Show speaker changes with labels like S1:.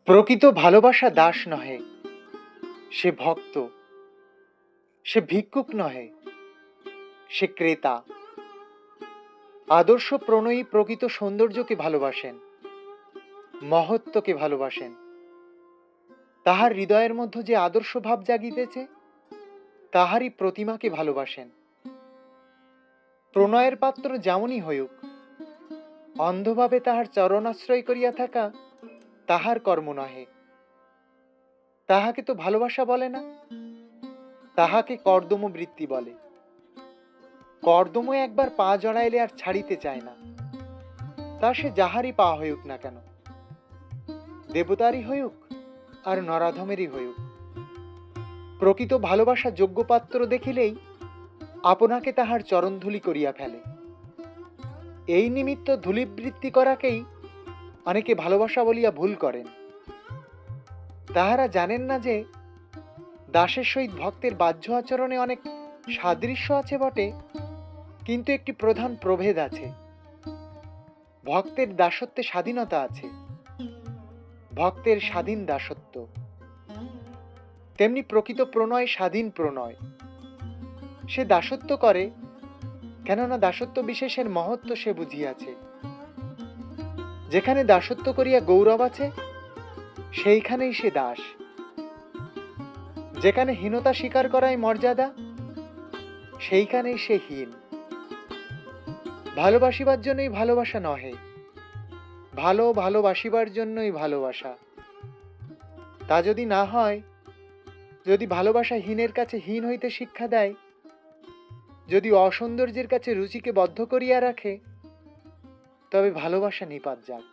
S1: প্রকৃত ভালোবাসা দাস নহে, সে ভক্ত। সে ভিক্ষুক নহে, সে ক্রেতা। আদর্শ প্রণয়ী প্রকৃত সৌন্দর্যকে ভালোবাসেন, মহত্বকে ভালোবাসেন। তাহার হৃদয়ের মধ্যে যে আদর্শ ভাব জাগিতেছে, তাহারই প্রতিমাকে ভালোবাসেন। প্রণয়ের পাত্র যেমনই হইউক, অন্ধভাবে তাহার চরণাশ্রয় করিয়া থাকা তাহার কর্ম নহে। তাহাকে তো ভালোবাসা বলে না, তাহাকে কর্দম বৃত্তি বলে। কর্দম একবার পা জড়াইলে আর ছাড়িতে চায় না, তা সে যাহারই পা হইউক না কেন, দেবতারই হইউক আর নরাধমেরই হইউক। প্রকৃত ভালোবাসা যোগ্য পাত্র দেখিলেই আপনাকে তাহার চরণধূলি করিয়া ফেলে। এই নিমিত্ত ধূলিবৃত্তি করাকেই অনেকে ভালোবাসা বলিয়া ভুল করেন। তাহারা জানেন না যে দাসের সহিত ভক্তের বাহ্য আচরণে অনেক সাদৃশ্য আছে বটে, কিন্তু একটি প্রধান প্রভেদ আছে। ভক্তের দাসত্বে স্বাধীনতা আছে, ভক্তের স্বাধীন দাসত্ব। তেমনি প্রকৃত প্রণয় স্বাধীন প্রণয়। সে দাসত্ব করে, কেননা দাসত্ব বিশেষের মহত্ব সে বুঝিয়াছে। যেখানে দাসত্ব করিয়া গৌরব আছে, সেইখানেই সে দাস। যেখানে হীনতা স্বীকার করাই মর্যাদা, সেইখানেই সে হীন। ভালোবাসিবার জন্যই ভালোবাসা নহে, ভালোবাসিবার জন্যই ভালোবাসা। তা যদি না হয়, যদি ভালোবাসা হীনের কাছে হীন হইতে শিক্ষা দেয়, যদি অসৌন্দর্যের কাছে রুচিকে বদ্ধ করিয়া রাখে, তবে ভালোবাসা নিপাত যাক।